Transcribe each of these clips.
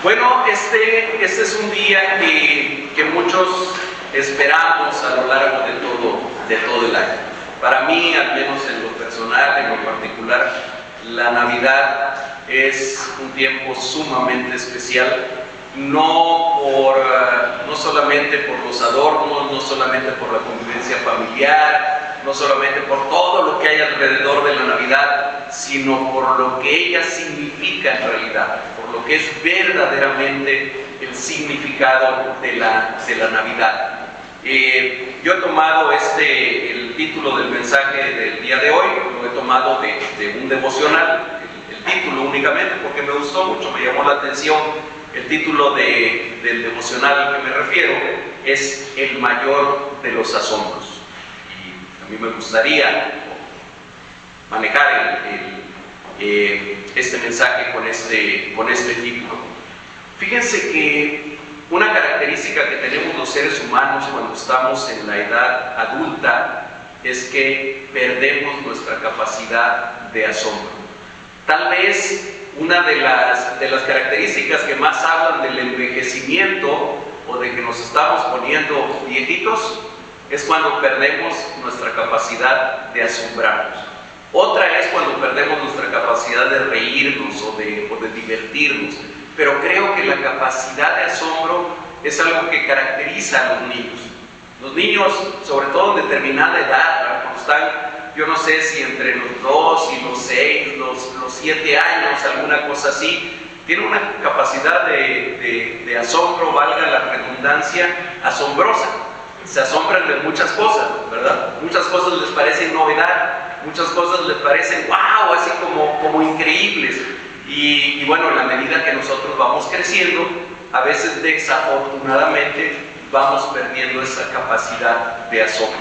Bueno, este es un día que muchos esperamos a lo largo de todo el año. Para mí, al menos en lo personal, en lo particular, la Navidad es un tiempo sumamente especial, no solamente por los adornos, no solamente por la convivencia familiar, no solamente por todo lo que hay alrededor de la Navidad, sino por lo que ella significa en realidad, por lo que es verdaderamente el significado de la Navidad. Yo he tomado el título del mensaje del día de hoy, lo he tomado de un devocional, el título únicamente, porque me gustó mucho, me llamó la atención. El título del devocional al que me refiero es El mayor de los asombros. Y a mí me gustaría manejar este mensaje con este título. Fíjense que una característica que tenemos los seres humanos cuando estamos en la edad adulta es que perdemos nuestra capacidad de asombro. Tal vez una de las características que más hablan del envejecimiento o de que nos estamos poniendo viejitos es cuando perdemos nuestra capacidad de asombrarnos. Otra es cuando perdemos nuestra capacidad de reírnos o de divertirnos. Pero creo que la capacidad de asombro es algo que caracteriza a los niños. Los niños, sobre todo en determinada edad, cuando están, yo no sé si entre los 2 y los 6, los 7 años, alguna cosa así, tienen una capacidad de asombro, valga la redundancia, asombrosa. Se asombran de muchas cosas, ¿verdad? Muchas cosas les parecen novedad, muchas cosas les parecen wow, así como increíbles. Y bueno, en la medida que nosotros vamos creciendo, a veces desafortunadamente vamos perdiendo esa capacidad de asombro.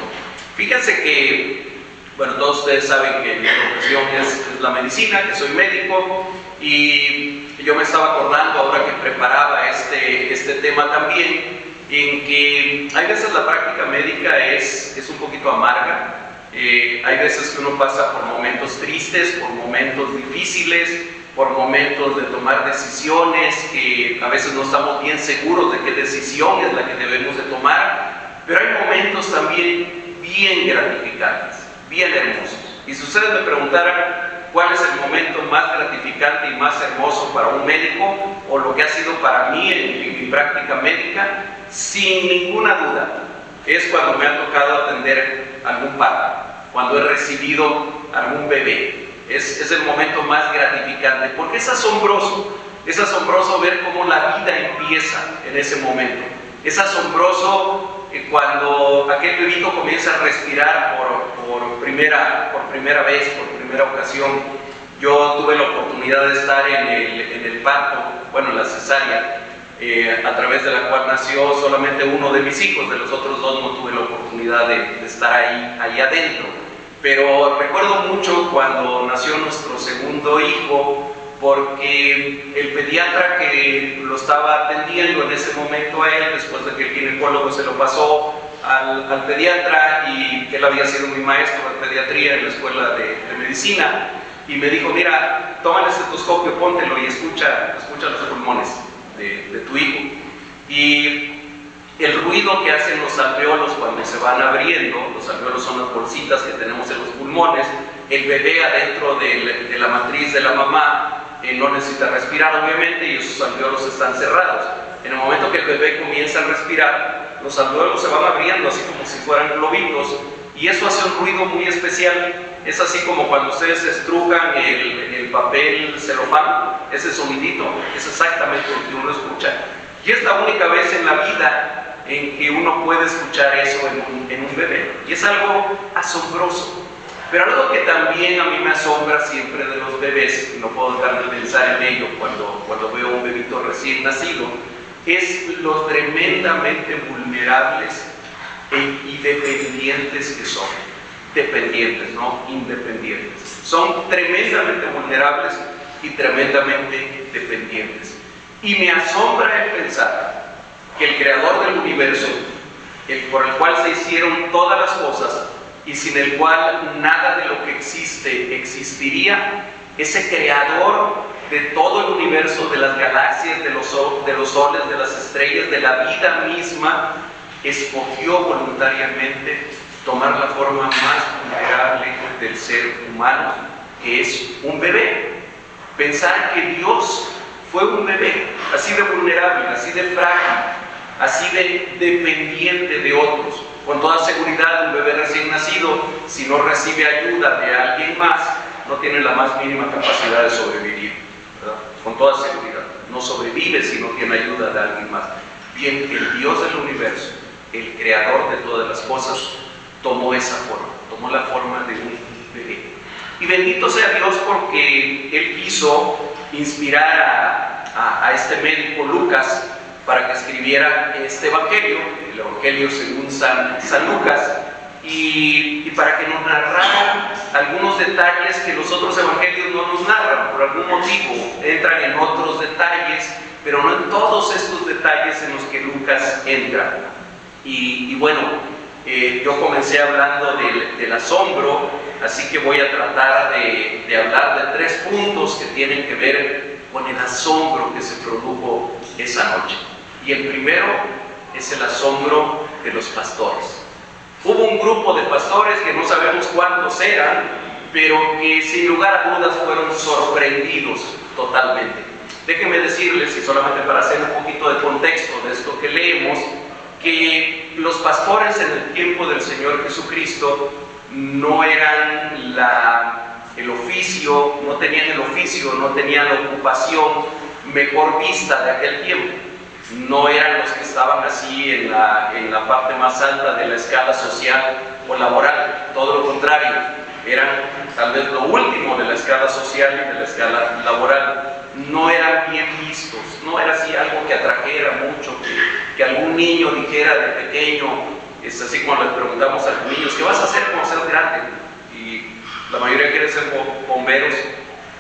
Fíjense que, bueno, todos ustedes saben que mi profesión es la medicina, que soy médico, y yo me estaba acordando ahora que preparaba este tema también, en que hay veces la práctica médica es un poquito amarga. Hay veces que uno pasa por momentos tristes, por momentos difíciles, por momentos de tomar decisiones que a veces no estamos bien seguros de qué decisión es la que debemos de tomar, pero hay momentos también bien gratificantes, bien hermosos. Y si ustedes me preguntaran cuál es el momento más gratificante y más hermoso para un médico, o lo que ha sido para mí en mi práctica médica, sin ninguna duda, es cuando me ha tocado atender algún parto, cuando he recibido algún bebé. Es el momento más gratificante, porque es asombroso ver cómo la vida empieza en ese momento. Es asombroso cuando aquel bebito comienza a respirar por primera vez, por primera ocasión. Yo tuve la oportunidad de estar en el parto, bueno, en la cesárea, a través de la cual nació solamente uno de mis hijos. De los otros dos no tuve la oportunidad de estar ahí adentro. Pero recuerdo mucho cuando nació nuestro segundo hijo, porque el pediatra que lo estaba atendiendo en ese momento a él, después de que el ginecólogo se lo pasó al pediatra, y que él había sido mi maestro de pediatría en la escuela de medicina, y me dijo: mira, toma el estetoscopio, póntelo y escucha los pulmones de tu hijo. Y el ruido que hacen los alveolos cuando se van abriendo, los alveolos son las bolsitas que tenemos en los pulmones, el bebé adentro de la matriz de la mamá no necesita respirar, obviamente, y esos alveolos están cerrados. En el momento que el bebé comienza a respirar, los alveolos se van abriendo así como si fueran globitos, y eso hace un ruido muy especial. Es así como cuando ustedes estrujan el papel celofán, ese sonidito es exactamente lo que uno escucha. Y es la única vez en la vida en que uno puede escuchar eso en un bebé, y es algo asombroso. Pero algo que también a mí me asombra siempre de los bebés, y no puedo dejar de pensar en ello cuando veo un bebito recién nacido, es lo tremendamente vulnerables y dependientes que son. Dependientes, no independientes. Son tremendamente vulnerables y tremendamente dependientes. Y me asombra el pensar que el creador del universo, por el cual se hicieron todas las cosas y sin el cual nada de lo que existe existiría, ese creador de todo el universo, de las galaxias, de los soles, de las estrellas, de la vida misma, escogió voluntariamente tomar la forma más vulnerable del ser humano, que es un bebé. Pensar que Dios fue un bebé, así de vulnerable, así de frágil, así de dependiente de otros. Con toda seguridad, un bebé recién nacido, si no recibe ayuda de alguien más, no tiene la más mínima capacidad de sobrevivir, ¿verdad? Con toda seguridad, no sobrevive si no tiene ayuda de alguien más. Bien, el Dios del universo, el creador de todas las cosas, tomó esa forma, tomó la forma de un bebé. Y bendito sea Dios porque Él quiso inspirar a este médico Lucas para que escribiera este evangelio, el evangelio según San Lucas, y para que nos narrara algunos detalles que los otros evangelios no nos narran, por algún motivo, entran en otros detalles, pero no en todos estos detalles en los que Lucas entra. Y bueno, yo comencé hablando del asombro, así que voy a tratar de hablar de 3 puntos que tienen que ver con el asombro que se produjo esa noche. Y el primero es el asombro de los pastores. Hubo un grupo de pastores que no sabemos cuántos eran, pero que sin lugar a dudas fueron sorprendidos totalmente. Déjenme decirles, y solamente para hacer un poquito de contexto de esto que leemos, que los pastores en el tiempo del Señor Jesucristo no eran el oficio, no tenían el oficio, no tenían la ocupación mejor vista de aquel tiempo. No eran los que estaban así en la parte más alta de la escala social o laboral, todo lo contrario, eran tal vez lo último de la escala social y de la escala laboral. No eran bien vistos, no era así algo que atrajera mucho, que algún niño dijera de pequeño. Es así cuando les preguntamos a los niños, ¿qué vas a hacer cuando seas grande? Y la mayoría quiere ser bomberos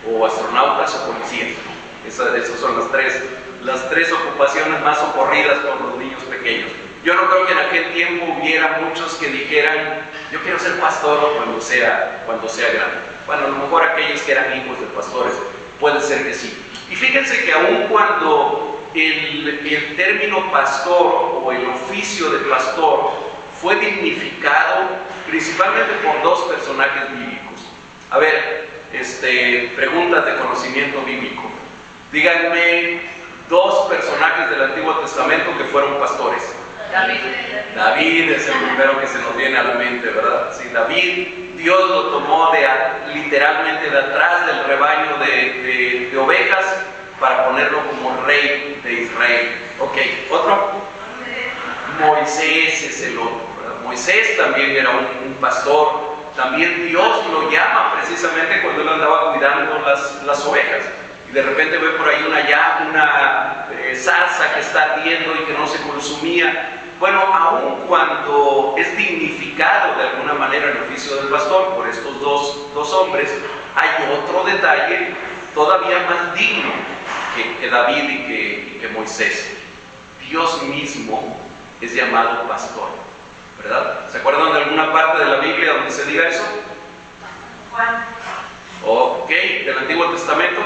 o astronautas o policías. Esas son las tres ocupaciones más socorridas por los niños pequeños. Yo no creo que en aquel tiempo hubiera muchos que dijeran, yo quiero ser pastor cuando sea grande. Bueno, a lo mejor aquellos que eran hijos de pastores, puede ser que sí. Y fíjense que aun cuando el término pastor o el oficio de pastor fue dignificado principalmente por 2 personajes bíblicos. A ver, preguntas de conocimiento bíblico. Díganme 2 personajes del Antiguo Testamento que fueron pastores. David es el primero que se nos viene a la mente, ¿verdad? Sí, David, Dios lo tomó literalmente de atrás del rebaño de ovejas para ponerlo como rey de Israel. Ok, ¿otro? Moisés es el otro, ¿verdad? Moisés también era un pastor. También Dios lo llama precisamente cuando él andaba cuidando las ovejas. Y de repente ve por ahí una zarza que está ardiendo y que no se consumía. Bueno, aun cuando es dignificado de alguna manera el oficio del pastor por estos dos hombres, hay otro detalle todavía más digno que David y que Moisés. Dios mismo es llamado pastor, ¿verdad? ¿Se acuerdan de alguna parte de la Biblia donde se diga eso? Juan. Ok, del Antiguo Testamento.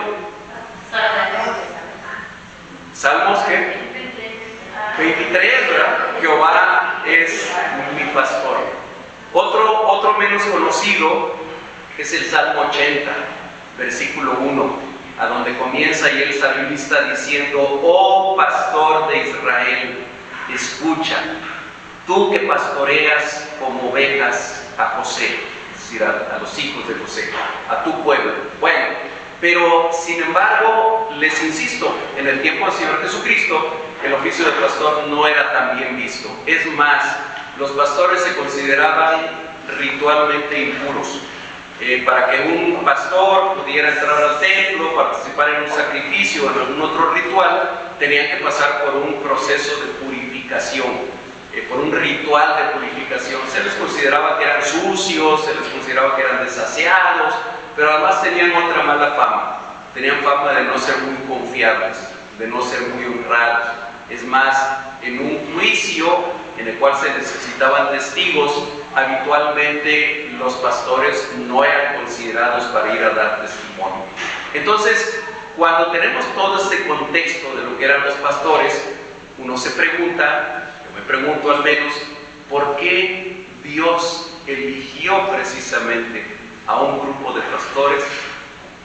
Salmos, ¿qué? 23, ¿verdad? Jehová es mi pastor. Otro menos conocido es el Salmo 80, versículo 1, a donde comienza y el salmista diciendo: oh pastor de Israel, escucha, tú que pastoreas como ovejas a José, es decir, a los hijos de José, a tu pueblo. Bueno, pero sin embargo, les insisto, en el tiempo del Señor Jesucristo, el oficio de pastor no era tan bien visto. Es más, los pastores se consideraban ritualmente impuros. Para que un pastor pudiera entrar al templo, participar en un sacrificio o en algún otro ritual, tenían que pasar por un proceso de purificación, por un ritual de purificación. Se les consideraba que eran sucios, se les consideraba que eran desaseados, pero además tenían otra mala fama. Tenían fama de no ser muy confiables, de no ser muy honrados. Es más, en un juicio en el cual se necesitaban testigos, habitualmente los pastores no eran considerados para ir a dar testimonio. Entonces, cuando tenemos todo este contexto de lo que eran los pastores, uno se pregunta, yo me pregunto al menos, ¿por qué Dios eligió precisamente a un grupo de pastores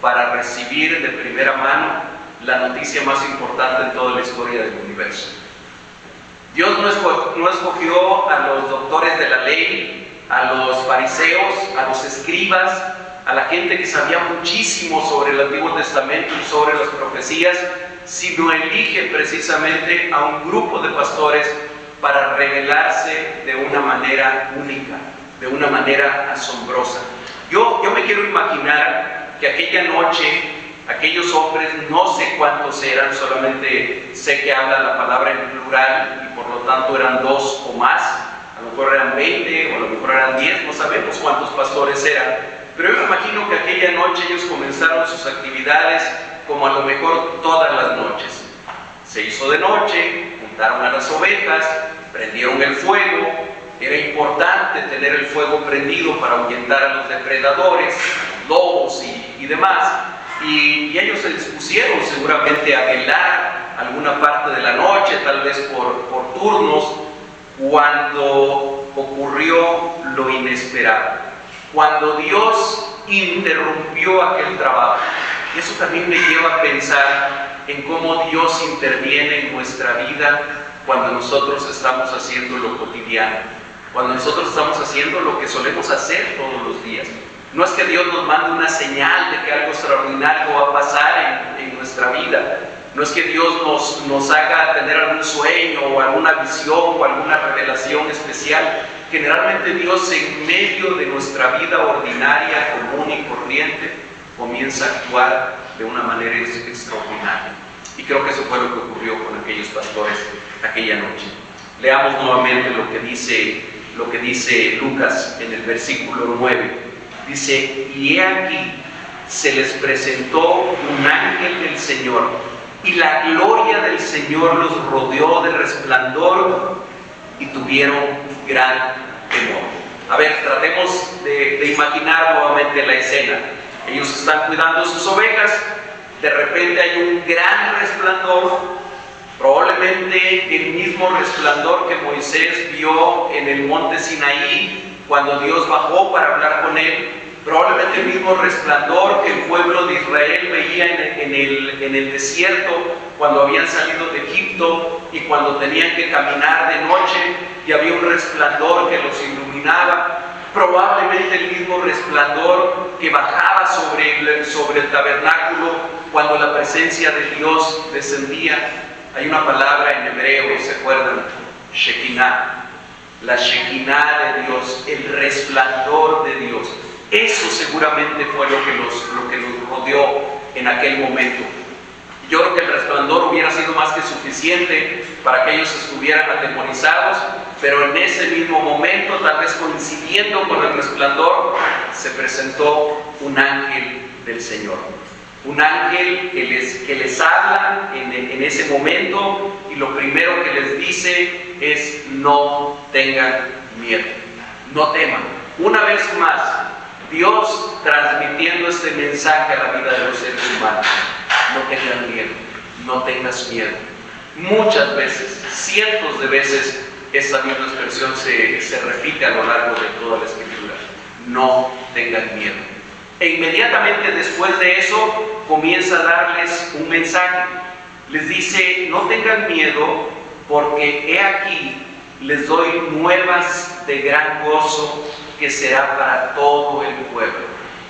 para recibir de primera mano la noticia más importante en toda la historia del universo? Dios no escogió a los doctores de la ley, a los fariseos, a los escribas, a la gente que sabía muchísimo sobre el Antiguo Testamento y sobre las profecías, sino elige precisamente a un grupo de pastores para revelarse de una manera única, de una manera asombrosa. Yo me quiero imaginar que aquella noche, aquellos hombres, no sé cuántos eran, solamente sé que habla la palabra en plural y por lo tanto eran 2 o más, a lo mejor eran 20 o a lo mejor eran 10, no sabemos cuántos pastores eran, pero yo me imagino que aquella noche ellos comenzaron sus actividades como a lo mejor todas las noches. Se hizo de noche, juntaron a las ovejas, prendieron el fuego. Era importante tener el fuego prendido para ahuyentar a los depredadores, lobos y demás. Y ellos se dispusieron seguramente a velar alguna parte de la noche, tal vez por turnos, cuando ocurrió lo inesperado, cuando Dios interrumpió aquel trabajo. Y eso también me lleva a pensar en cómo Dios interviene en nuestra vida cuando nosotros estamos haciendo lo cotidiano, cuando nosotros estamos haciendo lo que solemos hacer todos los días. No es que Dios nos mande una señal de que algo extraordinario va a pasar en nuestra vida. No es que Dios nos haga tener algún sueño o alguna visión o alguna revelación especial. Generalmente Dios, en medio de nuestra vida ordinaria, común y corriente, comienza a actuar de una manera extraordinaria. Y creo que eso fue lo que ocurrió con aquellos pastores aquella noche. Leamos nuevamente lo que dice Lucas en el versículo 9. Dice: y he aquí, se les presentó un ángel del Señor, y la gloria del Señor los rodeó de resplandor, y tuvieron gran temor. A ver, tratemos de imaginar nuevamente la escena. Ellos están cuidando sus ovejas, de repente hay un gran resplandor, probablemente el mismo resplandor que Moisés vio en el monte Sinaí cuando Dios bajó para hablar con él, probablemente el mismo resplandor que el pueblo de Israel veía en el desierto cuando habían salido de Egipto y cuando tenían que caminar de noche y había un resplandor que los iluminaba. Probablemente el mismo resplandor que bajaba sobre el tabernáculo cuando la presencia de Dios descendía. Hay una palabra en hebreo, ¿se acuerdan? Shekinah. La Shekinah de Dios, el resplandor de Dios. Eso seguramente fue lo que los rodeó en aquel momento. Yo creo que el resplandor hubiera sido más que suficiente para que ellos estuvieran atemorizados, pero en ese mismo momento, tal vez coincidiendo con el resplandor, se presentó un ángel del Señor. Un ángel que les habla en ese momento, y lo primero que les dice es: no tengan miedo, no teman. Una vez más, Dios transmitiendo este mensaje a la vida de los seres humanos: no tengan miedo, no tengas miedo. Muchas veces, cientos de veces, esta misma expresión se repite a lo largo de toda la Escritura: no tengan miedo. E inmediatamente después de eso comienza a darles un mensaje. Les dice: no tengan miedo, porque he aquí les doy nuevas de gran gozo que será para todo el pueblo.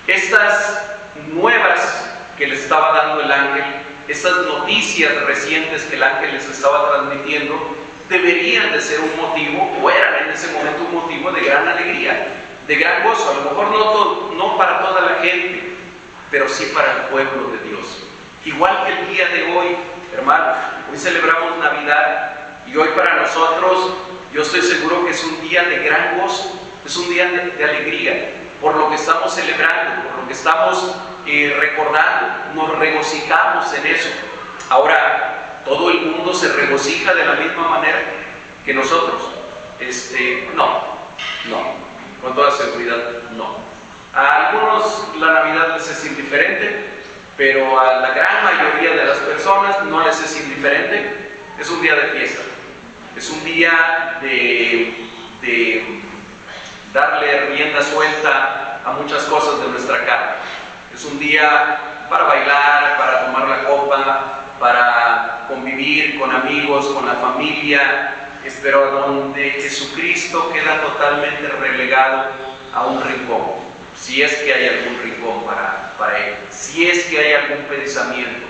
Estas nuevas que les estaba dando el ángel, estas noticias recientes que el ángel les estaba transmitiendo, deberían de ser un motivo, o eran en ese momento un motivo de gran alegría, de gran gozo. A lo mejor no para toda la gente, pero sí para el pueblo de Dios. Igual que el día de hoy, hermanos, hoy celebramos Navidad, y hoy para nosotros, yo estoy seguro que es un día de gran gozo, es un día de alegría, por lo que estamos celebrando, por lo que estamos recordando, nos regocijamos en eso. Ahora, ¿todo el mundo se regocija de la misma manera que nosotros? No, con toda seguridad no. A algunos la Navidad les es indiferente, pero a la gran mayoría de las personas no les es indiferente. Es un día de fiesta, es un día de darle rienda suelta a muchas cosas de nuestra carne. Es un día para bailar, para tomar la copa, para convivir con amigos, con la familia, pero donde Jesucristo queda totalmente relegado a un rincón, si es que hay algún rincón para Él, si es que hay algún pensamiento.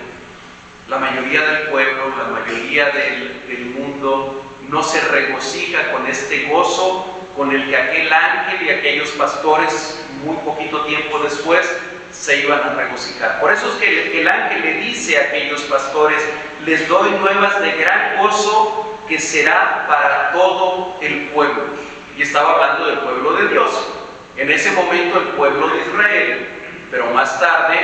La mayoría del pueblo, la mayoría del mundo no se regocija con este gozo con el que aquel ángel y aquellos pastores muy poquito tiempo después se iban a regocijar. Por eso es que el ángel le dice a aquellos pastores: les doy nuevas de gran gozo que será para todo el pueblo. Y estaba hablando del pueblo de Dios. En ese momento el pueblo de Israel, pero más tarde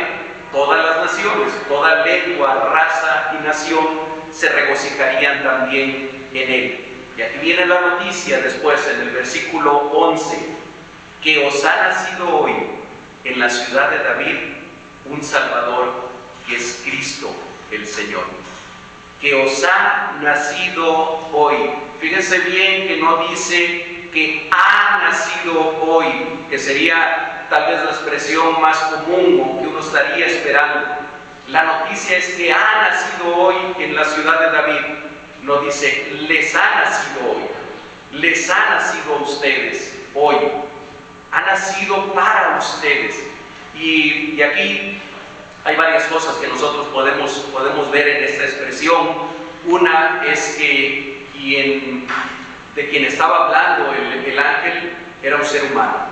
todas las naciones, toda lengua, raza y nación se regocijarían también en él. Y aquí viene la noticia después en el versículo 11, que os ha nacido hoy en la ciudad de David un Salvador, que es Cristo el Señor. Que os ha nacido hoy. Fíjense bien que no dice que ha nacido hoy, que sería tal vez la expresión más común o que uno estaría esperando. La noticia es que ha nacido hoy en la ciudad de David. No dice les ha nacido hoy, les ha nacido a ustedes hoy, ha nacido para ustedes. Y aquí hay varias cosas que nosotros podemos ver en esta expresión. Una es que de quien estaba hablando el ángel era un ser humano.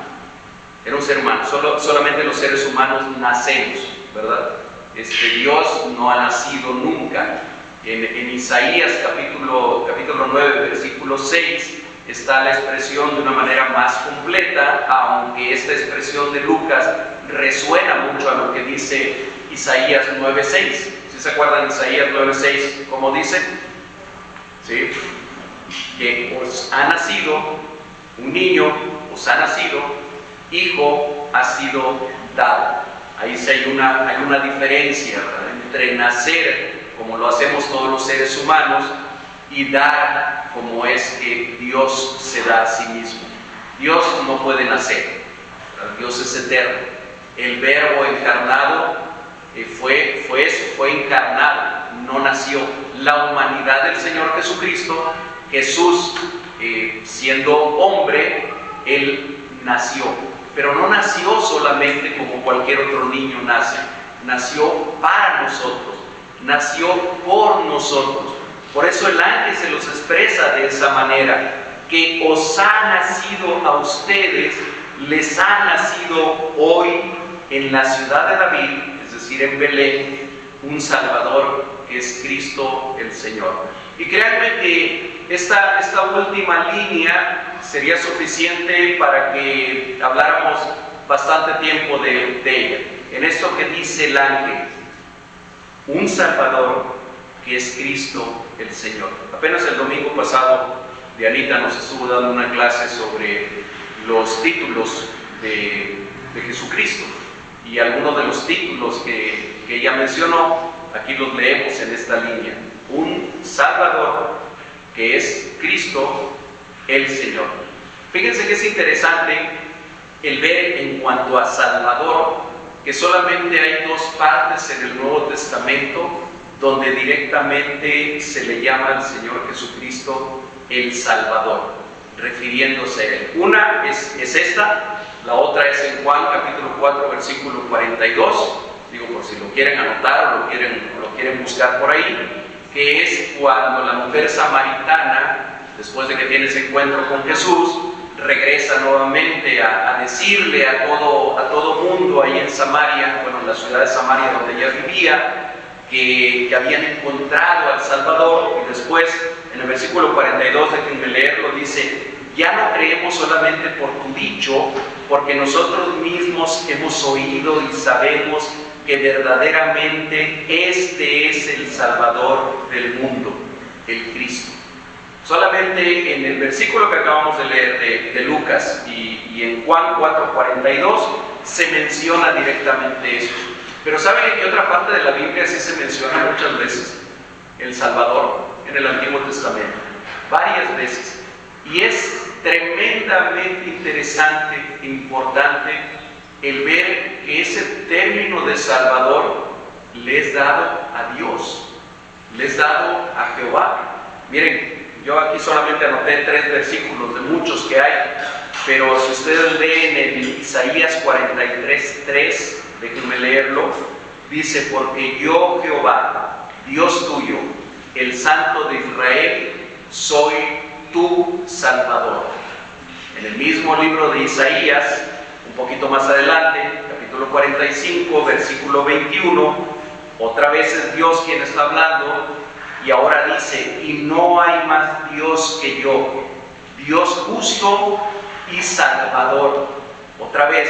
Era un ser humano. Solamente los seres humanos nacemos, ¿verdad? Dios no ha nacido nunca. En Isaías capítulo 9, versículo 6, está la expresión de una manera más completa, aunque esta expresión de Lucas resuena mucho a lo que dice Isaías 9:6. ¿Sí se acuerdan de Isaías 9:6? ¿Cómo dice? ¿Sí? Que os ha nacido un niño, os ha nacido, hijo ha sido dado. Ahí sí hay una diferencia, ¿verdad?, entre nacer, como lo hacemos todos los seres humanos, y dar, como es que Dios se da a sí mismo. Dios no puede nacer, ¿verdad? Dios es eterno. El Verbo encarnado fue encarnado, no nació. La humanidad del Señor Jesucristo, Jesús siendo hombre, Él nació, pero no nació solamente como cualquier otro niño nace, nació para nosotros, nació por nosotros. Por eso el ángel se los expresa de esa manera, que os ha nacido a ustedes, les ha nacido hoy en la ciudad de David, es decir, en Belén, un Salvador, que es Cristo el Señor. Y créanme que esta última línea sería suficiente para que habláramos bastante tiempo de ella. En esto que dice el ángel, un Salvador, que es Cristo el Señor. Apenas el domingo pasado, Dianita nos estuvo dando una clase sobre los títulos de Jesucristo, y algunos de los títulos que ella mencionó, aquí los leemos en esta línea. Un Salvador, que es Cristo el Señor. Fíjense que es interesante el ver en cuanto a Salvador, que solamente hay dos partes en el Nuevo Testamento donde directamente se le llama al Señor Jesucristo el Salvador, refiriéndose a Él. Una es esta, la otra es en Juan capítulo 4, versículo 42, digo por si lo quieren anotar o lo quieren buscar por ahí, que es cuando la mujer samaritana, después de que tiene ese encuentro con Jesús, regresa nuevamente a decirle a todo mundo ahí en Samaria, bueno, en la ciudad de Samaria donde ella vivía, que habían encontrado al Salvador. Y después, en el versículo 42, déjenme leerlo, dice: ya no creemos solamente por tu dicho, porque nosotros mismos hemos oído y sabemos que verdaderamente este es el Salvador del mundo, el Cristo. Solamente en el versículo que acabamos de leer de Lucas y en Juan 4:42 se menciona directamente eso. Pero ¿saben en qué otra parte de la Biblia sí se menciona muchas veces? El Salvador, en el Antiguo Testamento, varias veces. Y es tremendamente interesante, importante, el ver que ese término de Salvador le es dado a Dios, le es dado a Jehová. Miren, yo aquí solamente anoté 3 versículos de muchos que hay, pero si ustedes leen en Isaías 43:3, déjenme leerlo, dice: porque yo, Jehová, Dios tuyo, el Santo de Israel, soy tu Salvador. En el mismo libro de Isaías, un poquito más adelante, capítulo 45, versículo 21, otra vez es Dios quien está hablando, y ahora dice: y no hay más Dios que yo, Dios justo y Salvador. Otra vez,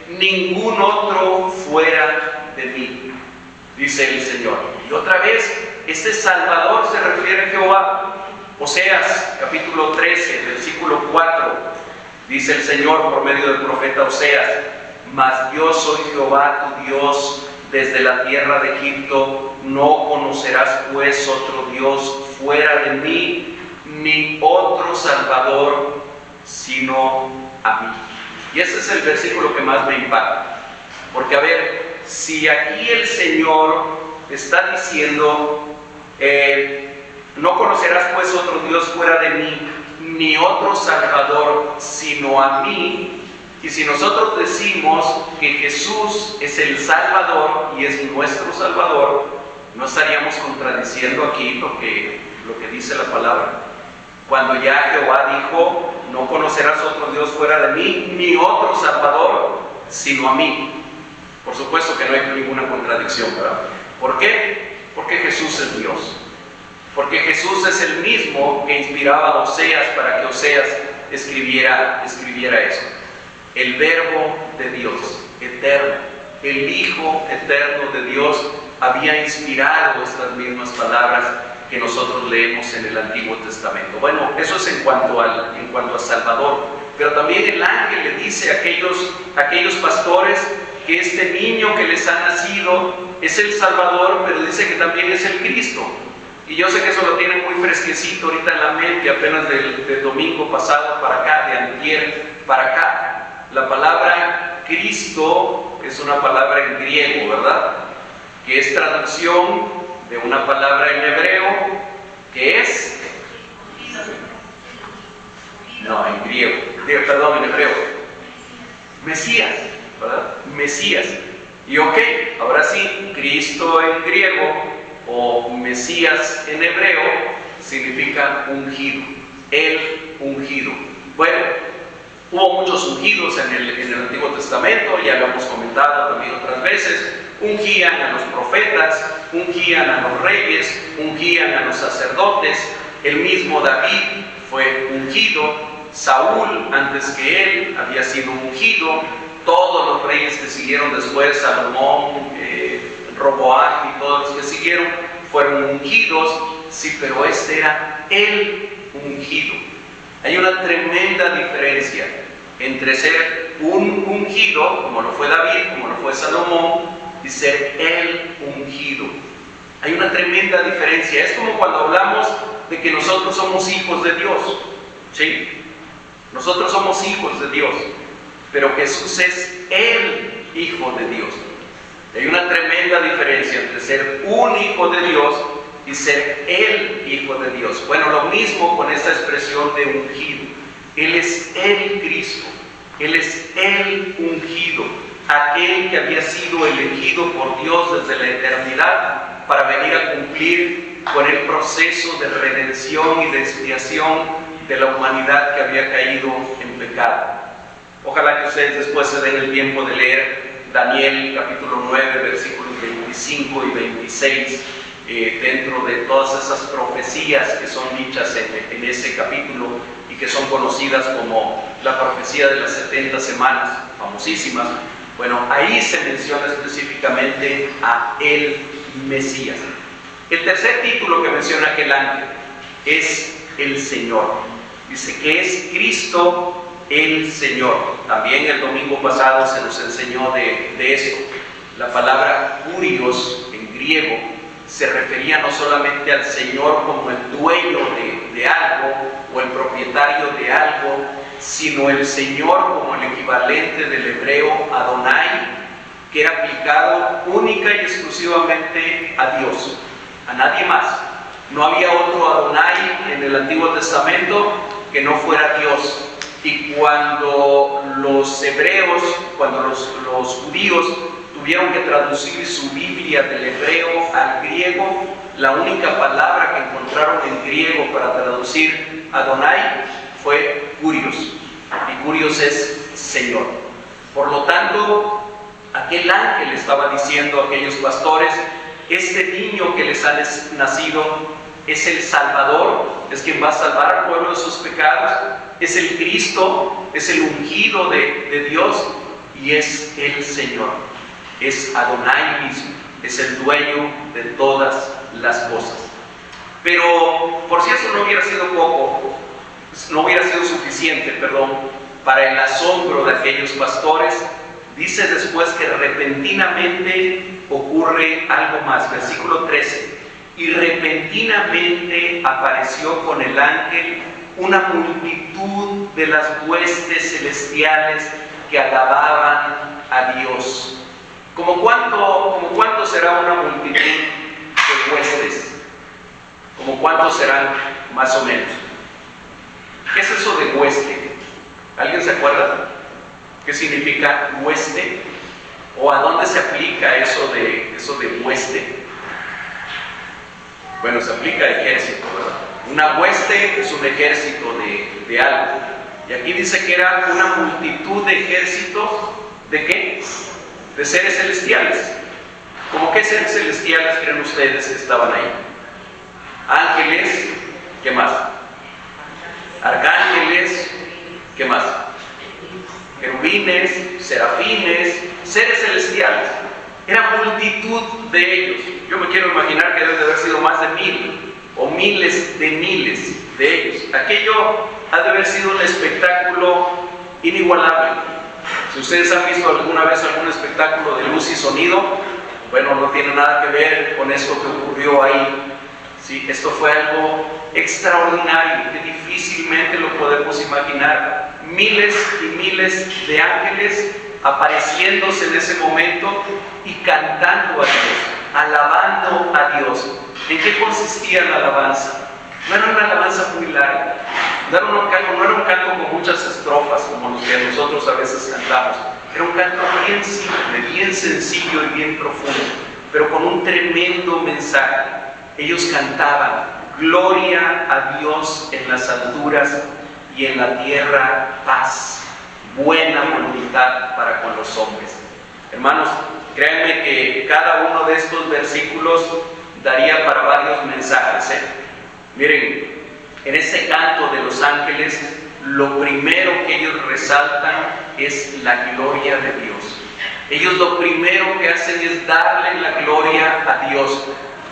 ningún otro fuera de mí, dice el Señor. Y otra vez, este Salvador se refiere a Jehová. Oseas, capítulo 13, versículo 4, dice el Señor por medio del profeta Oseas: mas yo soy Jehová tu Dios, desde la tierra de Egipto, no conocerás pues otro Dios fuera de mí, ni otro Salvador sino a mí. Y ese es el versículo que más me impacta, porque a ver, si aquí el Señor está diciendo, no conocerás pues otro Dios fuera de mí, ni otro Salvador sino a mí, y si nosotros decimos que Jesús es el Salvador y es nuestro Salvador, no estaríamos contradiciendo aquí lo que dice la palabra. Cuando ya Jehová dijo: no conocerás otro Dios fuera de mí, ni otro Salvador sino a mí. Por supuesto que no hay ninguna contradicción, ¿verdad? ¿Por qué? Porque Jesús es Dios. Porque Jesús es el mismo que inspiraba a Oseas para que Oseas escribiera eso. El Verbo de Dios, eterno, el Hijo eterno de Dios, había inspirado estas mismas palabras que nosotros leemos en el Antiguo Testamento. Bueno, eso es en cuanto a Salvador. Pero también el ángel le dice a aquellos pastores que este niño que les ha nacido es el Salvador, pero dice que también es el Cristo. Y yo sé que eso lo tienen muy fresquecito ahorita en la mente, apenas del domingo pasado para acá, de antier para acá. La palabra Cristo es una palabra en griego, ¿verdad? Que es traducción de una palabra en hebreo, que es... No, en griego, perdón, en hebreo. Mesías, ¿verdad? Mesías. Y ok, ahora sí, Cristo en griego o Mesías en hebreo significa ungido, el ungido. Bueno, hubo muchos ungidos en el Antiguo Testamento, ya lo hemos comentado también otras veces. Ungían a los profetas, ungían a los reyes, ungían a los sacerdotes. El mismo David fue ungido, Saúl antes que él había sido ungido, todos los reyes que siguieron después, Salomón, Roboam y todos los que siguieron, fueron ungidos. Sí, pero este era el ungido. Hay una tremenda diferencia entre ser un ungido, como lo fue David, como lo fue Salomón, y ser el ungido. Hay una tremenda diferencia. Es como cuando hablamos de que nosotros somos hijos de Dios, ¿sí? Nosotros somos hijos de Dios, pero Jesús es el Hijo de Dios. Hay una tremenda diferencia entre ser un hijo de Dios y ser el Hijo de Dios. Bueno, lo mismo con esta expresión de ungido. Él es el Cristo, Él es el ungido, aquel que había sido elegido por Dios desde la eternidad para venir a cumplir con el proceso de redención y de expiación de la humanidad que había caído en pecado. Ojalá que ustedes después se den el tiempo de leer Daniel capítulo 9, versículos 25 y 26, dentro de todas esas profecías que son dichas en ese capítulo y que son conocidas como la profecía de las 70 semanas, famosísimas. Bueno, ahí se menciona específicamente a el Mesías. El tercer título que menciona aquel ángel es el Señor. Dice que es Cristo el Señor. También el domingo pasado se nos enseñó de esto. La palabra Kurios en griego se refería no solamente al Señor como el dueño de algo o el propietario de algo, sino el Señor como el equivalente del hebreo Adonai, que era aplicado única y exclusivamente a Dios, a nadie más. No había otro Adonai en el Antiguo Testamento que no fuera Dios. Y cuando los hebreos, cuando los judíos tuvieron que traducir su Biblia del hebreo al griego, la única palabra que encontraron en griego para traducir Adonai fue Kurios. Y Kurios es Señor. Por lo tanto, aquel ángel estaba diciendo a aquellos pastores: este niño que les ha nacido es el Salvador, es quien va a salvar al pueblo de sus pecados, es el Cristo, es el ungido de Dios y es el Señor, es Adonai mismo, es el dueño de todas las cosas. Pero por si eso no hubiera sido suficiente, para el asombro de aquellos pastores, dice después que repentinamente ocurre algo más. Versículo 13: y repentinamente apareció con el ángel una multitud de las huestes celestiales que alababan a Dios. ¿Cómo cuánto será una multitud de huestes? ¿Cómo cuántos serán más o menos? ¿Qué es eso de hueste? ¿Alguien se acuerda? ¿Qué significa hueste? ¿O a dónde se aplica eso de hueste? Bueno, se aplica a ejército, ¿verdad? Una hueste es un ejército de algo. Y aquí dice que era una multitud de ejércitos, ¿de qué? De seres celestiales. ¿Cómo qué seres celestiales creen ustedes que estaban ahí? Ángeles, ¿qué más? Arcángeles, ¿qué más? Querubines, serafines, seres celestiales. Era multitud de ellos. Yo me quiero imaginar que debe de haber sido más de 1000 o miles de ellos. Aquello ha de haber sido un espectáculo inigualable. Si ustedes han visto alguna vez algún espectáculo de luz y sonido, bueno, no tiene nada que ver con esto que ocurrió ahí. Sí, esto fue algo extraordinario que difícilmente lo podemos imaginar. Miles y miles de ángeles apareciéndose en ese momento y cantando a Dios, alabando a Dios. ¿En qué consistía la alabanza? No era una alabanza muy larga, no era un canto con muchas estrofas como los que nosotros a veces cantamos. Era un canto bien simple, bien sencillo y bien profundo, pero con un tremendo mensaje. Ellos cantaban: gloria a Dios en las alturas y en la tierra paz, buena voluntad para con los hombres. Hermanos, créanme que cada uno de estos versículos daría para varios mensajes, Miren, en ese canto de los ángeles, lo primero que ellos resaltan es la gloria de Dios. Ellos lo primero que hacen es darle la gloria a Dios.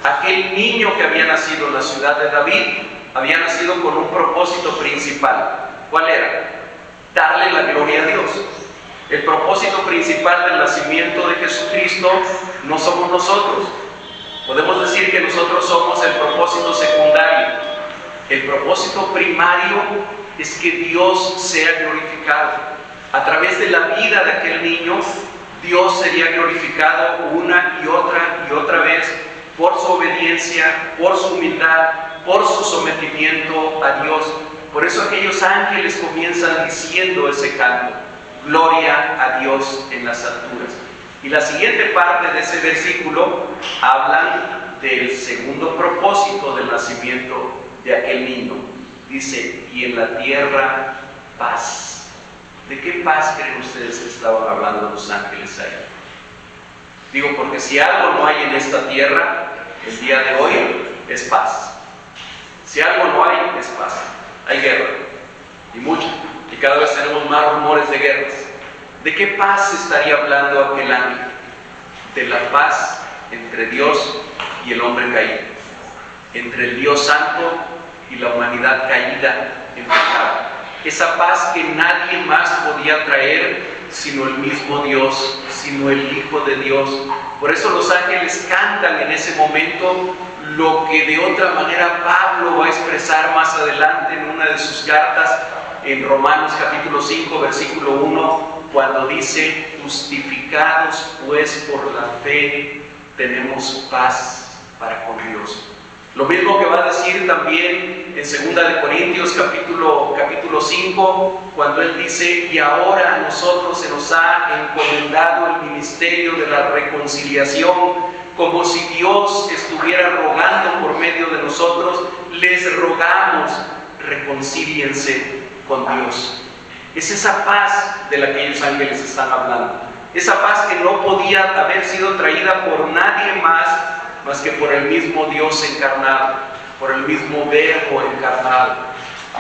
Aquel niño que había nacido en la ciudad de David había nacido con un propósito principal. ¿Cuál era? Darle la gloria a Dios. El propósito principal del nacimiento de Jesucristo no somos nosotros. Podemos decir que nosotros somos el propósito secundario. El propósito primario es que Dios sea glorificado. A través de la vida de aquel niño, Dios sería glorificado una y otra vez por su obediencia, por su humildad, por su sometimiento a Dios. Por eso aquellos ángeles comienzan diciendo ese canto: gloria a Dios en las alturas. Y la siguiente parte de ese versículo habla del segundo propósito del nacimiento de aquel niño. Dice: y en la tierra paz. ¿De qué paz creen ustedes que estaban hablando los ángeles ahí? Digo, porque si algo no hay en esta tierra el día de hoy, es paz. Si algo no hay, es paz. Hay guerra, y mucha, y cada vez tenemos más rumores de guerras. ¿De qué paz estaría hablando aquel ángel? De la paz entre Dios y el hombre caído, entre el Dios santo y la humanidad caída en pecado. Esa paz que nadie más podía traer sino el mismo Dios sino el Hijo de Dios. Por eso los ángeles cantan en ese momento lo que de otra manera Pablo va a expresar más adelante en una de sus cartas, en Romanos capítulo 5, versículo 1, cuando dice: justificados pues por la fe, tenemos paz para con Dios. Lo mismo que va a decir también en 2 de Corintios capítulo 5, cuando él dice: y ahora a nosotros se nos ha encomendado el ministerio de la reconciliación, como si Dios estuviera rogando por medio de nosotros. Les rogamos, reconcíliense con Dios. Es esa paz de la que los ángeles están hablando. Esa paz que no podía haber sido traída por nadie más que por el mismo Dios encarnado, por el mismo Verbo encarnado.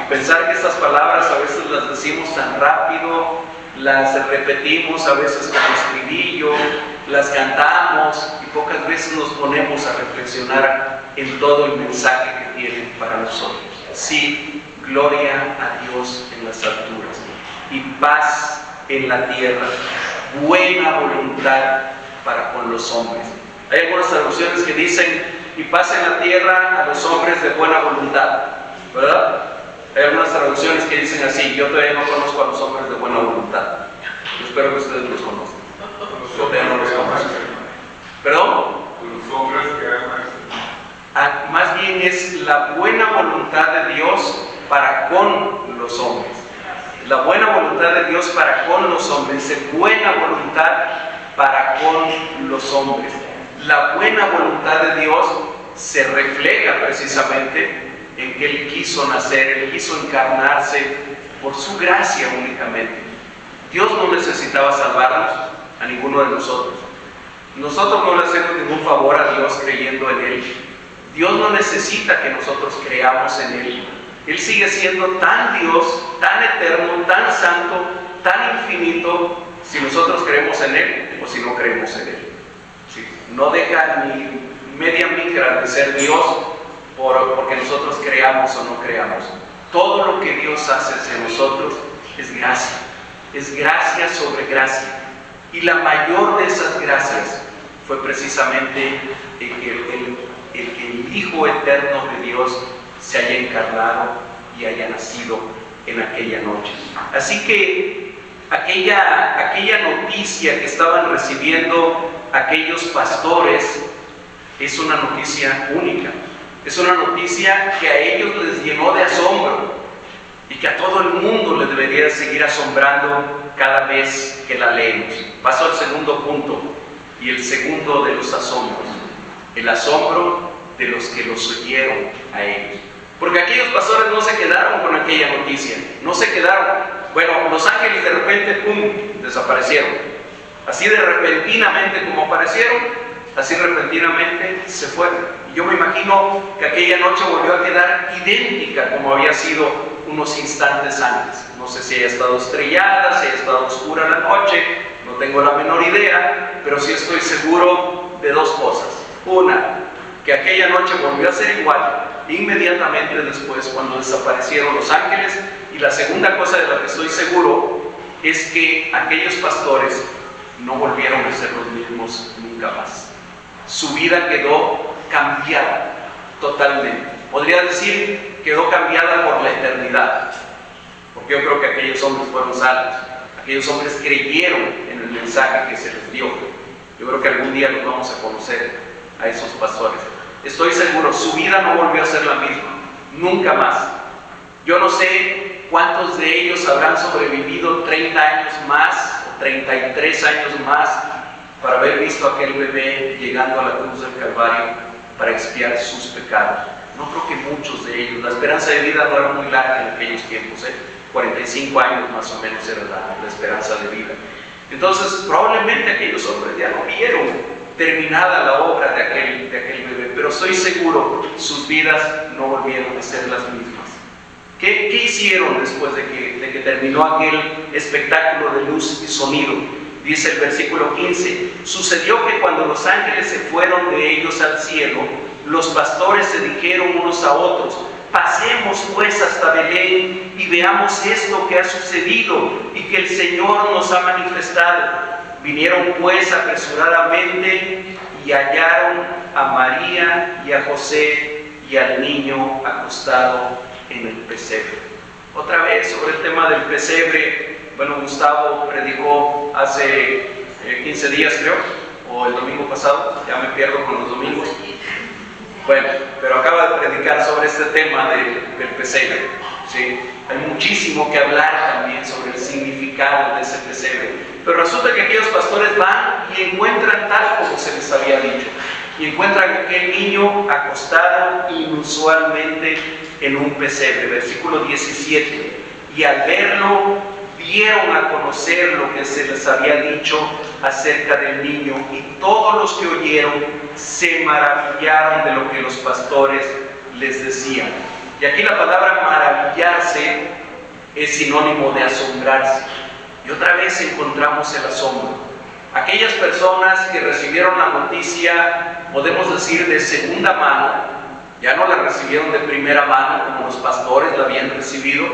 Y pensar que estas palabras a veces las decimos tan rápido, las repetimos a veces como estribillo, las cantamos y pocas veces nos ponemos a reflexionar en todo el mensaje que tienen para nosotros. Sí, gloria a Dios en las alturas y paz en la tierra, buena voluntad para con los hombres. Hay algunas traducciones que dicen: y paz en la tierra a los hombres de buena voluntad, ¿verdad? Hay algunas traducciones que dicen así. Yo todavía no conozco a los hombres de buena voluntad. Yo espero que ustedes los conozcan. Yo todavía no los conozco. ¿Perdón? Los hombres que aman. Más bien es la buena voluntad de Dios para con los hombres. La buena voluntad de Dios para con los hombres. Es buena voluntad para con los hombres. La buena voluntad de Dios se refleja precisamente en que Él quiso nacer, Él quiso encarnarse por su gracia únicamente. Dios no necesitaba salvarnos a ninguno de nosotros. Nosotros no le hacemos ningún favor a Dios creyendo en Él. Dios no necesita que nosotros creamos en Él. Él sigue siendo tan Dios, tan eterno, tan santo, tan infinito, si nosotros creemos en Él o si no creemos en Él. ¿Sí? No deja ni media micra de ser Dios porque nosotros creamos o no creamos. Todo lo que Dios hace hacia nosotros es gracia sobre gracia. Y la mayor de esas gracias fue precisamente el que el Hijo eterno de Dios se haya encarnado y haya nacido en aquella noche. Así que aquella noticia que estaban recibiendo aquellos pastores es una noticia única. Es una noticia que a ellos les llenó de asombro y que a todo el mundo le debería seguir asombrando cada vez que la leemos. Paso al segundo punto, y el segundo de los asombros: el asombro de los que los oyeron a ellos. Porque aquellos pastores no se quedaron con aquella noticia, no se quedaron. Bueno, los ángeles de repente, ¡pum!, desaparecieron. Así de repentinamente como aparecieron, así repentinamente se fueron. Y yo me imagino que aquella noche volvió a quedar idéntica como había sido unos instantes antes. No sé si haya estado estrellada, si haya estado oscura la noche, no tengo la menor idea, pero sí estoy seguro de dos cosas. Una, que aquella noche volvió a ser igual inmediatamente después cuando desaparecieron los ángeles. Y la segunda cosa de la que estoy seguro es que aquellos pastores no volvieron a ser los mismos nunca más. Su vida quedó cambiada totalmente. Podría decir, quedó cambiada por la eternidad, porque yo creo que aquellos hombres fueron salvos. Aquellos hombres creyeron en el mensaje que se les dio. Yo creo que algún día los vamos a conocer a esos pastores. Estoy seguro, su vida no volvió a ser la misma, nunca más. Yo no sé cuántos de ellos habrán sobrevivido 30 años más o 33 años más para haber visto a aquel bebé llegando a la cruz del Calvario para expiar sus pecados. No creo que muchos de ellos. La esperanza de vida no era muy larga en aquellos tiempos, 45 años más o menos era la esperanza de vida. Entonces probablemente aquellos hombres ya no vieron terminada la obra de aquel bebé, pero estoy seguro sus vidas no volvieron a ser las mismas. ¿Qué hicieron después de que terminó aquel espectáculo de luz y sonido? Dice el versículo 15: sucedió que cuando los ángeles se fueron de ellos al cielo, los pastores se dijeron unos a otros: pasemos pues hasta Belén y veamos esto que ha sucedido y que el Señor nos ha manifestado. Vinieron pues apresuradamente y hallaron a María y a José y al niño acostado en el pesebre. Otra vez sobre el tema del pesebre, bueno, Gustavo predicó hace 15 días creo, o el domingo pasado, ya me pierdo con los domingos. Bueno, pero acaba de predicar sobre este tema del pesebre, ¿sí? Hay muchísimo que hablar también sobre el significado de ese pesebre. Pero resulta que aquellos pastores van y encuentran tal como se les había dicho. Y encuentran aquel niño acostado inusualmente en un pesebre. Versículo 17. Y al verlo, dieron a conocer lo que se les había dicho acerca del niño. Y todos los que oyeron se maravillaron de lo que los pastores les decían. Y aquí la palabra maravillarse es sinónimo de asombrarse. Y otra vez encontramos el asombro. Aquellas personas que recibieron la noticia, podemos decir de segunda mano, ya no la recibieron de primera mano como los pastores la habían recibido.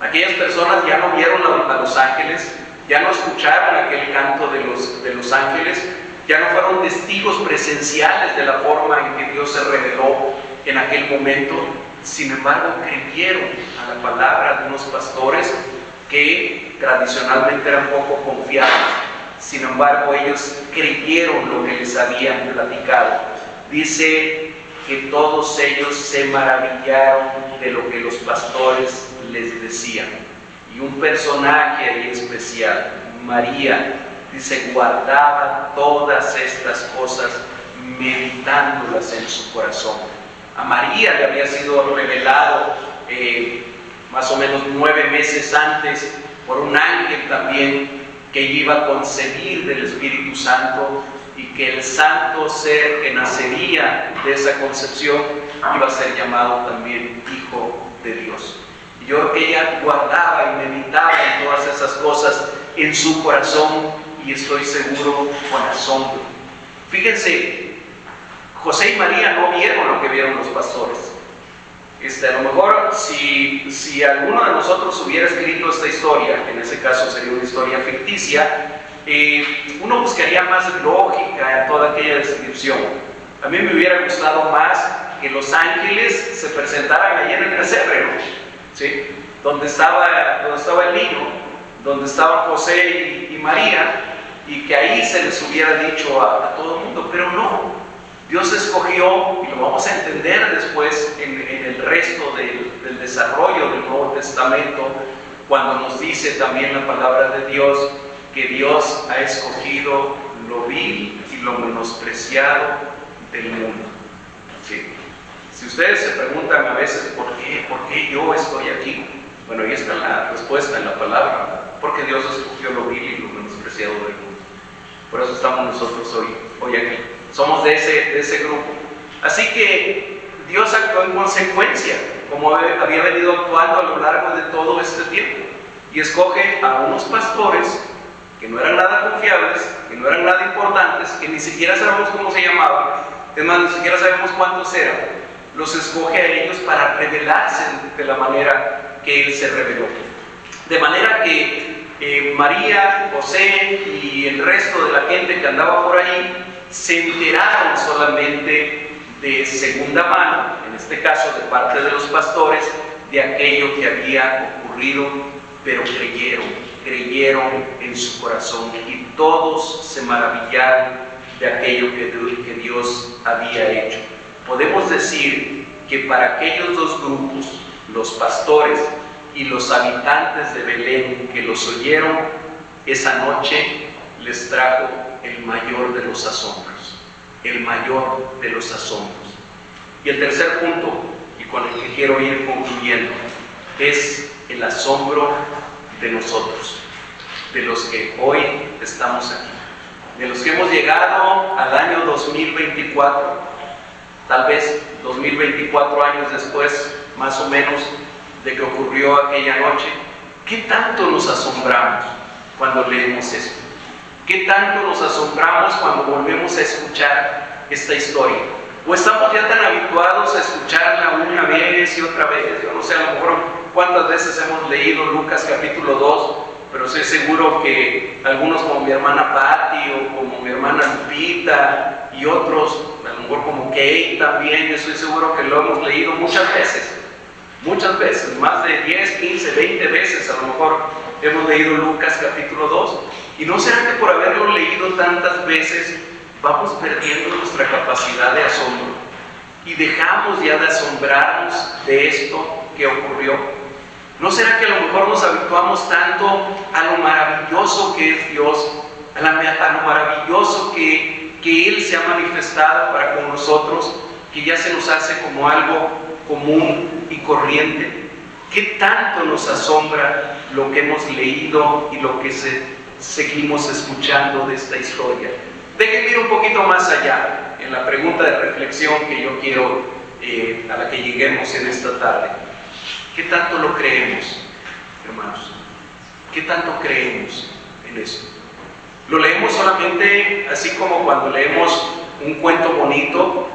Aquellas personas ya no vieron a los ángeles, ya no escucharon aquel canto de los ángeles, ya no fueron testigos presenciales de la forma en que Dios se reveló en aquel momento. Sin embargo, creyeron a la palabra de unos pastores que tradicionalmente eran poco confiables. Sin embargo, ellos creyeron lo que les habían platicado. Dice que todos ellos se maravillaron de lo que los pastores les decían. Y un personaje ahí especial, María, dice, guardaba todas estas cosas, meditándolas en su corazón. A María le había sido revelado más o menos 9 meses antes por un ángel también, que iba a concebir del Espíritu Santo y que el santo ser que nacería de esa concepción iba a ser llamado también Hijo de Dios. Y yo creo que ella guardaba y meditaba en todas esas cosas en su corazón, y estoy seguro con asombro. Fíjense, José y María no vieron lo que vieron los pastores. A lo mejor si alguno de nosotros hubiera escrito esta historia, en ese caso sería una historia ficticia, uno buscaría más lógica en toda aquella descripción. A mí me hubiera gustado más que los ángeles se presentaran allí en el pesebre, ¿no? ¿Sí? Donde estaba el niño, donde estaban José y María, y que ahí se les hubiera dicho a todo el mundo, pero no. Dios escogió, y lo vamos a entender después en el resto del desarrollo del Nuevo Testamento, cuando nos dice también la palabra de Dios, que Dios ha escogido lo vil y lo menospreciado del mundo. ¿Sí? Si ustedes se preguntan a veces, ¿por qué yo estoy aquí? Bueno, ahí está la respuesta en la palabra, porque Dios escogió lo vil y lo menospreciado del mundo. Por eso estamos nosotros hoy aquí. Somos de ese grupo. Así que Dios actuó en consecuencia, como había venido actuando a lo largo de todo este tiempo, y escoge a unos pastores que no eran nada confiables, que no eran nada importantes, que ni siquiera sabemos cómo se llamaban, es más, ni siquiera sabemos cuántos eran. Los escoge a ellos para revelarse de la manera que Él se reveló. De manera que María, José y el resto de la gente que andaba por ahí se enteraron solamente de segunda mano, en este caso de parte de los pastores, de aquello que había ocurrido, pero creyeron en su corazón, y todos se maravillaron de aquello que Dios había hecho. Podemos decir que para aquellos dos grupos, los pastores y los habitantes de Belén que los oyeron, esa noche les trajo el mayor de los asombros, el mayor de los asombros. Y el tercer punto, y con el que quiero ir concluyendo, es el asombro de nosotros, de los que hoy estamos aquí, de los que hemos llegado al año 2024, tal vez 2024 años después, más o menos, de que ocurrió aquella noche. ¿Qué tanto nos asombramos cuando leemos esto? ¿Qué tanto nos asombramos cuando volvemos a escuchar esta historia? ¿O estamos ya tan habituados a escucharla una vez y otra vez? Yo no sé, a lo mejor cuántas veces hemos leído Lucas capítulo 2 pero estoy seguro que algunos como mi hermana Patti o como mi hermana Lupita y otros, a lo mejor como Kate también, estoy seguro que lo hemos leído muchas veces, más de 10, 15, 20 veces a lo mejor hemos leído Lucas capítulo 2. ¿Y no será que por haberlo leído tantas veces vamos perdiendo nuestra capacidad de asombro y dejamos ya de asombrarnos de esto que ocurrió? ¿No será que a lo mejor nos habituamos tanto a lo maravilloso que es Dios, a lo maravilloso que Él se ha manifestado para con nosotros, que ya se nos hace como algo común y corriente? ¿Qué tanto nos asombra lo que hemos leído y lo que seguimos escuchando de esta historia? Déjenme ir un poquito más allá en la pregunta de reflexión que yo quiero a la que lleguemos en esta tarde. ¿Qué tanto lo creemos, hermanos? ¿Qué tanto creemos en eso? ¿Lo leemos solamente así como cuando leemos un cuento bonito,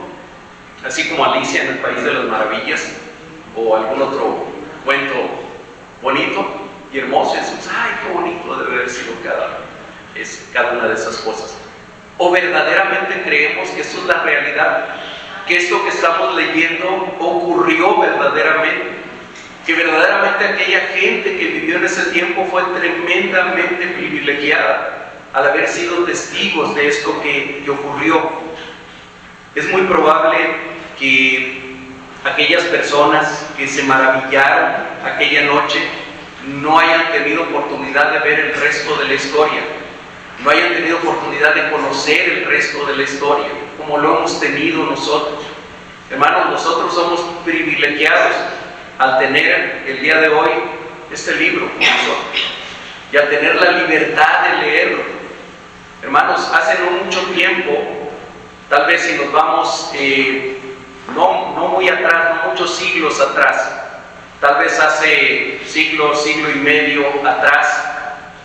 así como Alicia en el País de las Maravillas, o algún otro cuento bonito y hermoso? Y decimos, ¡ay, qué bonito debe haber sido cada una de esas cosas! ¿O verdaderamente creemos que esto es la realidad? ¿Que esto que estamos leyendo ocurrió verdaderamente? ¿Que verdaderamente aquella gente que vivió en ese tiempo fue tremendamente privilegiada al haber sido testigos de esto que ocurrió? Es muy probable que aquellas personas que se maravillaron aquella noche no hayan tenido oportunidad de ver el resto de la historia, no hayan tenido oportunidad de conocer el resto de la historia, como lo hemos tenido nosotros. Hermanos, nosotros somos privilegiados al tener el día de hoy este libro con nosotros y al tener la libertad de leerlo. Hermanos, hace no mucho tiempo, tal vez si nos vamos no muy atrás, no muchos siglos atrás, tal vez hace siglo y medio atrás,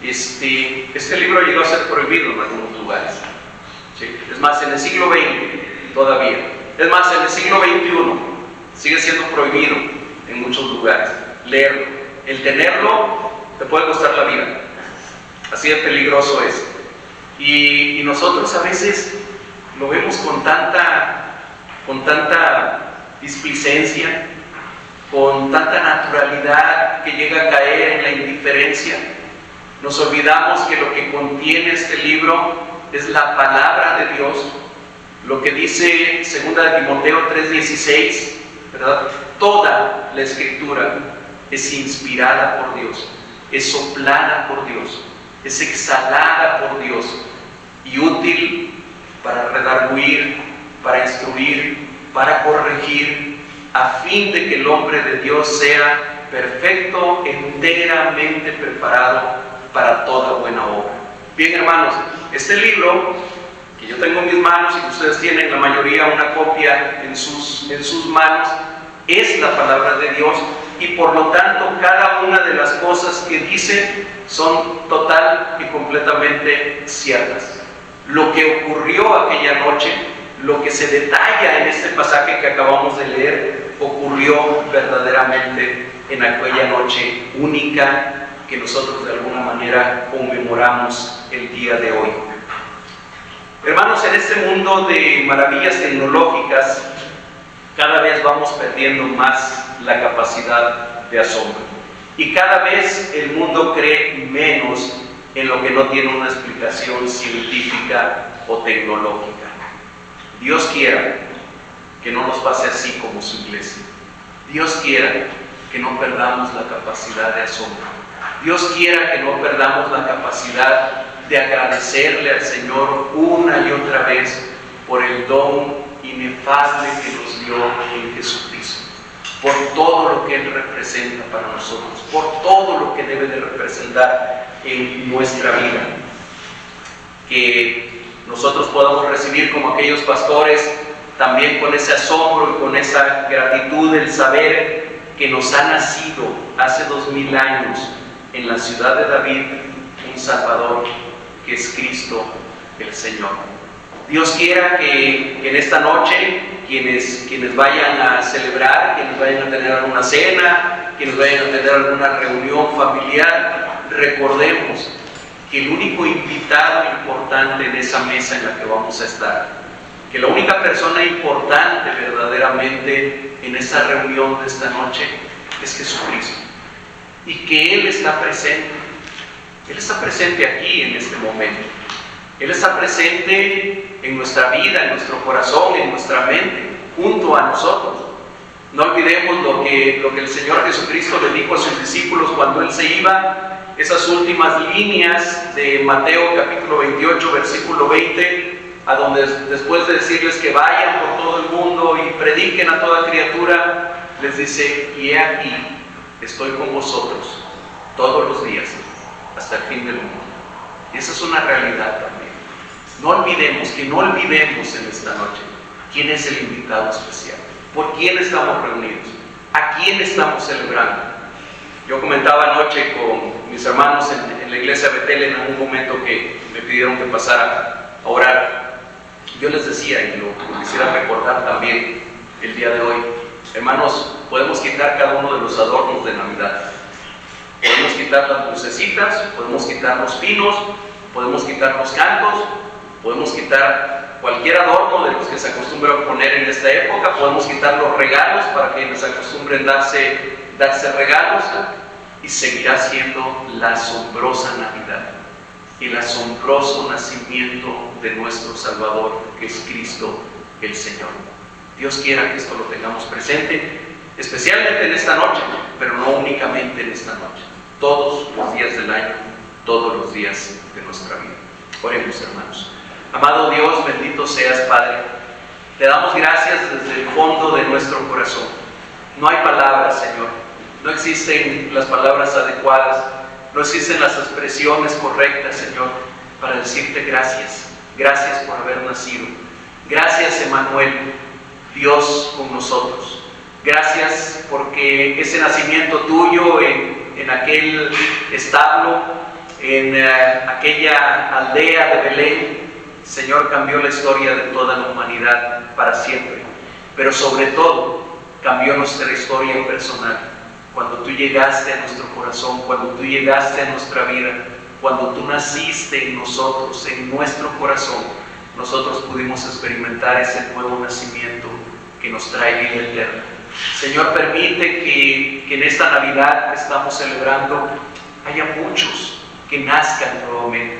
este libro llegó a ser prohibido en algunos lugares, ¿sí? Es más, en el siglo XX todavía, es más, en el siglo XXI sigue siendo prohibido en muchos lugares leerlo. El tenerlo te puede costar la vida, así de peligroso es. Y nosotros a veces lo vemos con tanta displicencia, con tanta naturalidad que llega a caer en la indiferencia. Nos olvidamos que lo que contiene este libro es la palabra de Dios. Lo que dice 2 Timoteo 3:16, ¿verdad? Toda la Escritura es inspirada por Dios, es soplada por Dios, es exhalada por Dios y útil para redarguir, para instruir, para corregir, a fin de que el hombre de Dios sea perfecto, enteramente preparado para toda buena obra. Bien, hermanos, este libro que yo tengo en mis manos y que ustedes tienen la mayoría una copia en sus manos, es la palabra de Dios, y por lo tanto cada una de las cosas que dice son total y completamente ciertas. Lo que ocurrió aquella noche, lo que se detalla en este pasaje que acabamos de leer, ocurrió verdaderamente en aquella noche única que nosotros de alguna manera conmemoramos el día de hoy. Hermanos, en este mundo de maravillas tecnológicas, cada vez vamos perdiendo más la capacidad de asombro. Y cada vez el mundo cree menos en lo que no tiene una explicación científica o tecnológica. Dios quiera que no nos pase así como su iglesia. Dios quiera que no perdamos la capacidad de asombro. Dios quiera que no perdamos la capacidad de agradecerle al Señor una y otra vez por el don inefable que nos dio en Jesucristo, por todo lo que Él representa para nosotros, por todo lo que debe de representar en nuestra vida. Que nosotros podamos recibir como aquellos pastores, también con ese asombro y con esa gratitud, el saber que nos ha nacido hace 2000 años en la ciudad de David un Salvador, que es Cristo el Señor. Dios quiera que en esta noche quienes vayan a celebrar, quienes vayan a tener alguna cena, quienes vayan a tener alguna reunión familiar, recordemos que el único invitado importante en esa mesa en la que vamos a estar, que la única persona importante verdaderamente en esa reunión de esta noche es Jesucristo, y que Él está presente. Él está presente aquí en este momento. Él está presente en nuestra vida, en nuestro corazón, en nuestra mente, junto a nosotros. No olvidemos lo que el Señor Jesucristo le dijo a sus discípulos cuando Él se iba, esas últimas líneas de Mateo capítulo 28, versículo 20, a donde después de decirles que vayan por todo el mundo y prediquen a toda criatura, les dice: y he aquí, estoy con vosotros todos los días, hasta el fin del mundo. Y esa es una realidad también. No olvidemos en esta noche quién es el invitado especial, por quién estamos reunidos, a quién estamos celebrando. Yo comentaba anoche con mis hermanos en la iglesia Betel en algún momento que me pidieron que pasara a orar. Yo les decía, y lo quisiera recordar también el día de hoy: hermanos, podemos quitar cada uno de los adornos de Navidad. Podemos quitar las lucecitas, podemos quitar los pinos, podemos quitar los cantos, podemos quitar cualquier adorno de los que se acostumbra a poner en esta época, podemos quitar los regalos para quienes acostumbren darse regalos, y seguirá siendo la asombrosa Navidad, el asombroso nacimiento de nuestro Salvador, que es Cristo el Señor. Dios quiera que esto lo tengamos presente, especialmente en esta noche, pero no únicamente en esta noche, todos los días del año, todos los días de nuestra vida. Oremos, hermanos. Amado Dios, bendito seas, Padre. Te damos gracias desde el fondo de nuestro corazón. No hay palabras, Señor. No existen las palabras adecuadas, no existen las expresiones correctas, Señor, para decirte gracias. Gracias por haber nacido. Gracias, Emmanuel, Dios con nosotros. Gracias porque ese nacimiento tuyo en aquel establo, en aquella aldea de Belén, Señor, cambió la historia de toda la humanidad para siempre. Pero sobre todo, cambió nuestra historia personal. Cuando tú llegaste a nuestro corazón, cuando tú llegaste a nuestra vida, cuando tú naciste en nosotros, en nuestro corazón, nosotros pudimos experimentar ese nuevo nacimiento que nos trae vida eterna. Señor, permite que en esta Navidad que estamos celebrando haya muchos que nazcan nuevamente,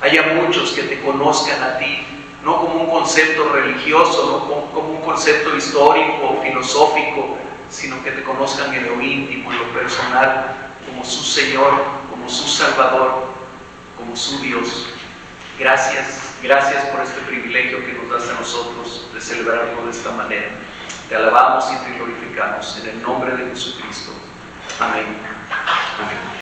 haya muchos que te conozcan a ti, no como un concepto religioso, no como un concepto histórico o filosófico, sino que te conozcan en lo íntimo, en lo personal, como su Señor, como su Salvador, como su Dios. Gracias por este privilegio que nos das a nosotros de celebrarlo de esta manera. Te alabamos y te glorificamos en el nombre de Jesucristo. Amén.